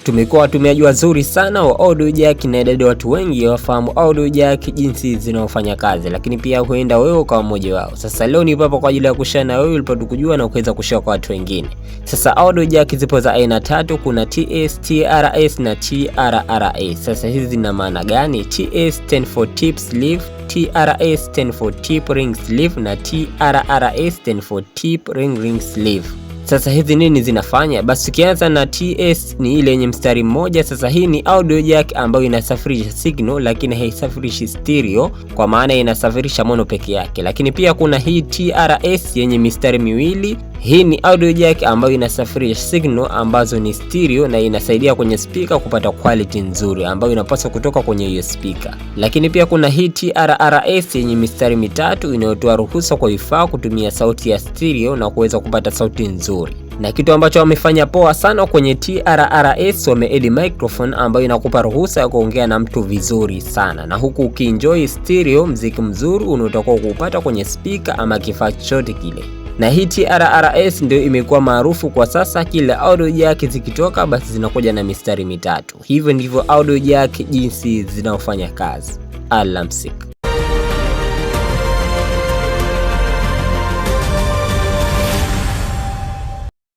Tumekuwa watumiaji wazuri sana wa audio jack na idadi watu wengi wafahamu audio jack jinsi zinaofanya kazi, lakini pia huenda wewe kama mmoja wao. Sasa leo nipo hapa kwa ajili ya kushare na wewe ulipata kujua na kuweza kushare kwa watu wengine. Sasa audio jack zipo za aina tatu, kuna TS, TRS na TRRA. Sasa hizi zina maana gani? TS stand for tip sleeve, TRS stand for tip ring sleeve na TRRA stand for tip ring sleeve. Sasa hizi nini zinafanya? Basi tukianza na TS ni ile yenye mstari mmoja. Sasa hii ni audio jack ambayo inasafirisha signal lakini haisafirishi stereo, kwa maana inasafirisha mono peke yake. Lakini pia kuna hii TRS yenye mistari miwili. Hii ni audio jack ambayo inasafirisha signal ambazo ni stereo na inasaidia kwenye speaker kupata quality nzuri ambayo inapaswa kutoka kwenye hiyo speaker. Lakini pia kuna hii TRRS yenye mistari mitatu inayotoa ruhusa kwa vifaa kutumia sauti ya stereo na kuweza kupata sauti nzuri. Na kitu ambacho wamefanya poa sana kwenye TRRS, wame-add microphone ambayo inakupa ruhusa ya kuongea na mtu vizuri sana, na huku ukienjoy stereo muziki mzuri unaotakuwa kuupata kwenye speaker ama kifaa chochote kile. Na hii TRRS ndio imekuwa maarufu kwa sasa, kila audio jack zikitoka basi zinakuja na mistari mitatu. Hivyo ndivyo audio jack jinsi zinaofanya kazi. Alamsik.